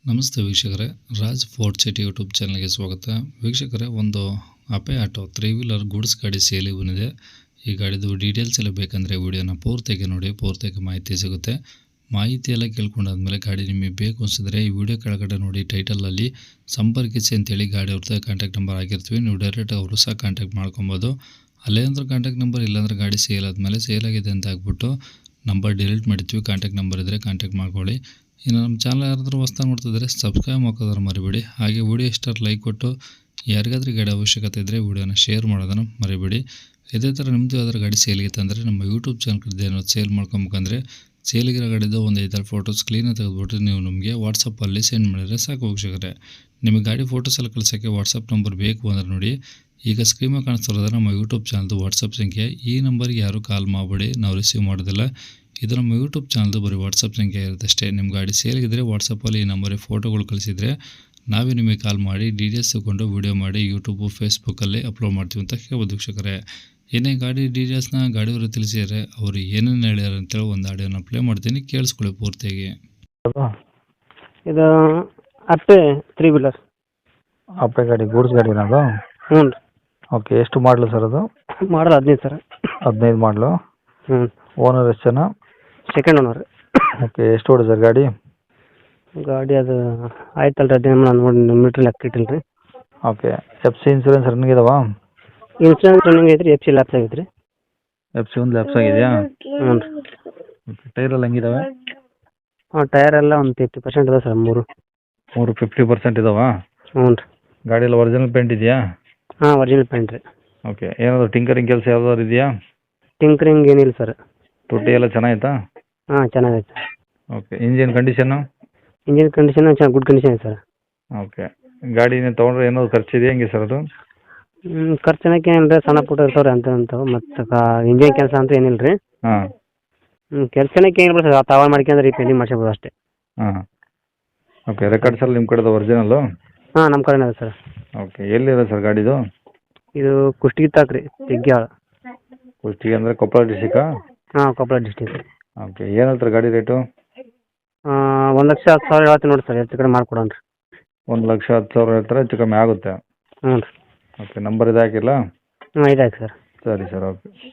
ನಮಸ್ತೆ ವೀಕ್ಷಕರೇ, Raj fort city YouTube ಚಾನಲ್ಗೆ ಸ್ವಾಗತ. ವೀಕ್ಷಕರೇ, ಒಂದು ಅಪೆ ಆಟೋ 3 ವೀಲರ್ ಗೂಡ್ಸ್ ಗಾಡಿ ಸೇಲಿಗೆ ಬಂದಿದೆ. ಈ ಗಾಡಿದು ಡೀಟೇಲ್ಸ್ ಎಲ್ಲ ಬೇಕಂದರೆ ವಿಡಿಯೋನ ಪೂರ್ತಿಯಾಗಿ ನೋಡಿ, ಪೂರ್ತಿಯಾಗಿ ಮಾಹಿತಿ ಸಿಗುತ್ತೆ. ಮಾಹಿತಿ ಎಲ್ಲ ಕೇಳ್ಕೊಂಡಾದ್ಮೇಲೆ ಗಾಡಿ ನಿಮಗೆ ಬೇಕು ಅನಿಸಿದ್ರೆ ಈ ವಿಡಿಯೋ ಕೆಳಗಡೆ ನೋಡಿ ಟೈಟಲಲ್ಲಿ ಸಂಪರ್ಕಿಸಿ ಅಂತೇಳಿ ಗಾಡಿ ಅವ್ರದ್ದು ಕಾಂಟ್ಯಾಕ್ಟ್ ನಂಬರ್ ಆಗಿರ್ತೀವಿ. ನೀವು ಡೈರೆಕ್ಟ್ ಅವರು ಸಹ ಕಾಂಟ್ಯಾಕ್ಟ್ ಮಾಡ್ಕೊಬೋದು. ಅಲ್ಲೇ ಅಂದ್ರೆ ಕಾಂಟ್ಯಾಕ್ಟ್ ನಂಬರ್, ಇಲ್ಲಾಂದ್ರೆ ಗಾಡಿ ಸೇಲ್ ಆದಮೇಲೆ ಸೇಲ್ ಆಗಿದೆ ಅಂತ ಆಗ್ಬಿಟ್ಟು ನಂಬರ್ ಡಿಲೀಟ್ ಮಾಡಿರ್ತೀವಿ. ಕಾಂಟ್ಯಾಕ್ಟ್ ನಂಬರ್ ಇದ್ದರೆ ಕಾಂಟ್ಯಾಕ್ಟ್ ಮಾಡ್ಕೊಳ್ಳಿ. ಇನ್ನು ನಮ್ಮ ಚಾನಲ್ ಯಾರಾದರೂ ಹೊಸ್ದಾಗಿ ನೋಡ್ತಿದ್ರೆ ಸಬ್ಸ್ಕ್ರೈಬ್ ಮಾಡೋದನ್ನು ಮರಿಬೇಡಿ. ಹಾಗೆ ವಿಡಿಯೋ ಇಷ್ಟ ಲೈಕ್ ಕೊಟ್ಟು ಯಾರಿಗಾದ್ರೂ ಗಾಡಿ ಅವಶ್ಯಕತೆ ಇದ್ದರೆ ವಿಡಿಯೋನ ಶೇರ್ ಮಾಡೋದನ್ನು ಮರಿಬೇಡಿ. ಇದೇ ಥರ ನಿಮ್ಮದು ಯಾವ್ದಾದ್ರು ಗಾಡಿ ಸೇಲ್ಗೆ ತಂದರೆ ನಮ್ಮ ಯೂಟ್ಯೂಬ್ ಚಾನಲ್ ಕಡೆ ಏನಾದ್ರು ಸೇಲ್ ಮಾಡ್ಕೊಬೇಕಂದ್ರೆ ಸೇಲಿಗಿರೋ ಗಾಡಿದು ಒಂದು 5-6 ಫೋಟೋಸ್ ಕ್ಲೀನಾಗಿ ತೆಗೆದುಬಿಟ್ಟು ನೀವು ನಮಗೆ ವಾಟ್ಸಪ್ಪಲ್ಲಿ ಸೆಂಡ್ ಮಾಡಿದರೆ ಸಾಕು ವೀಕ್ಷಕರೇ. ನಿಮಗೆ ಗಾಡಿ ಫೋಟೋಸ್ ಎಲ್ಲ ಕಳ್ಸೋಕ್ಕೆ ವಾಟ್ಸಪ್ ನಂಬರ್ ಬೇಕು ಅಂದರೆ ನೋಡಿ, ಈಗ ಸ್ಕ್ರೀನ್ ಮೇಲೆ ಕಾಣಿಸ್ತಿರೋದ್ರೆ ನಮ್ಮ ಯೂಟ್ಯೂಬ್ ಚಾನಲ್ದು ವಾಟ್ಸಪ್ ಸಂಖ್ಯೆ. ಈ ನಂಬರ್ಗೆ ಯಾರೂ ಕಾಲ್ ಮಾಡಬೇಡಿ, ನಾವು ರಿಸೀವ್ ಮಾಡೋದಿಲ್ಲ. ಇದು ನಮ್ಮ ಯೂಟ್ಯೂಬ್ ಚಾನಲ್ದು ಬರೀ ವಾಟ್ಸಪ್ ಸಂಖ್ಯೆ ಇರುತ್ತೆ ಅಷ್ಟೇ. ನಿಮ್ಮ ಗಾಡಿ ಸೇಲ್ಗಿದ್ರೆ ವಾಟ್ಸಪ್ಪಲ್ಲಿ ಈ ನಂಬರಿಗೆ ಫೋಟೋಗಳು ಕಳಿಸಿದರೆ ನಾವೇ ನಿಮಗೆ ಕಾಲ್ ಮಾಡಿ ಡೀಟೇಲ್ಸ್ ತೊಗೊಂಡು ವೀಡಿಯೋ ಮಾಡಿ ಯೂಟ್ಯೂಬು ಫೇಸ್ಬುಕ್ಕಲ್ಲಿ ಅಪ್ಲೋಡ್ ಮಾಡ್ತೀವಿ ಅಂತ ಹೇಳ್ಬೋದು ವೀಕ್ಷಕರೇ. ಏನೇ ಗಾಡಿ ಡೀಟೇಲ್ಸ್ನ ಗಾಡಿಯವರು ತಿಳಿಸಿದರೆ ಅವರು ಏನೇನು ಹೇಳ್ಯಾರ ಅಂತೇಳಿ ಒಂದು ಆಡಿಯೋನ ಪ್ಲೇ ಮಾಡ್ತೀನಿ, ಕೇಳಿಸ್ಕೊಳ್ಳಿ ಪೂರ್ತಿಯಾಗಿ. ಇದು ಅಪ್ಪೆ 3 ವೀಲರ್. ಅಪ್ಪೆ ಗಾಡಿ ಗೂಡ್ಸ್ ಗಾಡಿ ಅದು? ಹ್ಞೂ ರೀ. ಓಕೆ, ಎಷ್ಟು ಮಾಡಲು ಸರ್ ಅದು? ಮಾಡಲ್ 15 ಸರ್. 15 ಮಾಡಲು. ಹ್ಞೂ. ಓನರ್ ಎಷ್ಟು ಜನ? Second owner. ಓಕೆ, ಎಷ್ಟು ಓಡಿ ಸರ್ ಗಾಡಿ? ಗಾಡಿ ಅದು ಆಯ್ತಲ್ಲ ರೀ, ಅದೇನು ನಾನು ನೋಡಿ ಮೀಟ್ರ್ ಲೆಕ್ಕ ಇಟ್ಟಿಲ್ಲ ರೀ. Okay, F C insurance running ಇದಾವಾ? ಇನ್ಸೂರೆನ್ಸ್ ರನ್ನಿಂಗ್ ಐತ್ರಿ, ಎಫ್ ಸಿ ಲ್ಯಾಪ್ಸ್ ಆಗೈತೆ ರೀ. ಎಫ್ ಸಿ ಒಂದು ಲ್ಯಾಪ್ಸ್ ಆಗಿದೆಯಾ? ಹ್ಞೂ ರೀ. ಓಕೆ, ಟೈರ್ ಎಲ್ಲ ಹೆಂಗಿದಾವೆ? ಹಾಂ, ಟಯರ್ ಎಲ್ಲ ಒಂದು 50% ಇದೆ ಸರ್, ಮೂರು 50% ಇದಾವಾ? ಹ್ಞೂ ರೀ. ಗಾಡಿ ಎಲ್ಲ ಒರಿಜಿನಲ್ ಪೇಂಟ್ ಇದೆಯಾ? ಹಾಂ, ಒರಿಜಿನಲ್ ಪೇಂಟ್ ರೀ. ಓಕೆ, ಏನಾದರೂ ಟಿಂಕರಿಂಗ್ ಕೆಲಸ ಯಾವ್ದಾದ್ರು ಇದೆಯಾ? ಟಿಂಕರಿಂಗ್ ಏನಿಲ್ಲ ಸರ್. ತೊಟ್ಟಿ ಎಲ್ಲ ಚೆನ್ನಾಗಿತ್ತಾ? ಹಾಂ, ಚೆನ್ನಾಗೈತೆ. Okay, engine condition? Engine condition ಚೆನ್ನಾಗಿ ಗುಡ್ ಕಂಡೀಷನ್ ಇದೆ ಸರ್. ಓಕೆ, ಗಾಡಿನ ತೊಗೊಂಡ್ರೆ ಏನಾದ್ರು ಖರ್ಚಿದೆಯಾ ಹೆಂಗೆ ಸರ್ ಅದು? ಖರ್ಚು ಅನ್ನೋಕೆ ಏನಿಲ್ಲ, ಸಣ್ಣ ಪುಟ್ಟ ಇರ್ತಾವೆ ರೀ ಅಂತವು. ಮತ್ತು ಇಂಜಿನ್ ಕೆಲಸ ಅಂತೂ ಏನಿಲ್ಲ ರೀ. ಹಾಂ. ಕೆಲಸ ಅನ್ನೋಕೆ ಏನಿಲ್ಲ ಸರ್, ತಾವ ಮಾಡ್ಕೊಂಡ್ರೆ ರೀಪೇಂಟಿಂಗ್ ಮಾಡ್ಸ್ಬೋದು ಅಷ್ಟೇ. ಹಾಂ. ಓಕೆ, ರೆಕಾರ್ಡ್ಸ್ ಎಲ್ಲ ನಿಮ್ಮ ಕಡೆದು ಒರಿಜಿನಲ್ಲು? ಹಾಂ, ನಮ್ಮ ಕಡೆನೇ ಇದೆ ಸರ್. ಓಕೆ, ಎಲ್ಲಿದೆ ಸರ್ ಗಾಡಿದು? ಇದು ಕುಷ್ಟಗಿ ತಾಕ್ ರೀ, ತೆಗ್ಗ್ಯಾಳ. ಕುಷ್ಟಗಿ ಅಂದರೆ ಕೊಪ್ಪಳ ಡಿಸ್ಟಿಕ್ಕಾ? ಹಾಂ, ಕೊಪ್ಪಳ ಡಿಸ್ಟಿಕ್. ಓಕೆ, ಏನು ಹೇಳ್ತಾರೆ ಗಾಡಿ ರೇಟು? 1,10,000 ಹೇಳ್ತೀನಿ ನೋಡಿ ಸರ್, ಹೆಚ್ಚು ಕಡಿಮೆ ಮಾಡ್ಕೊಡೋಣ ರೀ. 1,10,000 ಹೇಳ್ತಾರೆ, ಹೆಚ್ಚು ಕಮ್ಮಿ ಆಗುತ್ತೆ. ಹ್ಞೂ ರೀ. ಓಕೆ, ನಂಬರ್ ಇದು ಹಾಕಿಲ್ಲ? ಹ್ಞೂ, ಇದಾಯ್ತು ಸರ್. ಸರಿ ಸರ್, ಓಕೆ.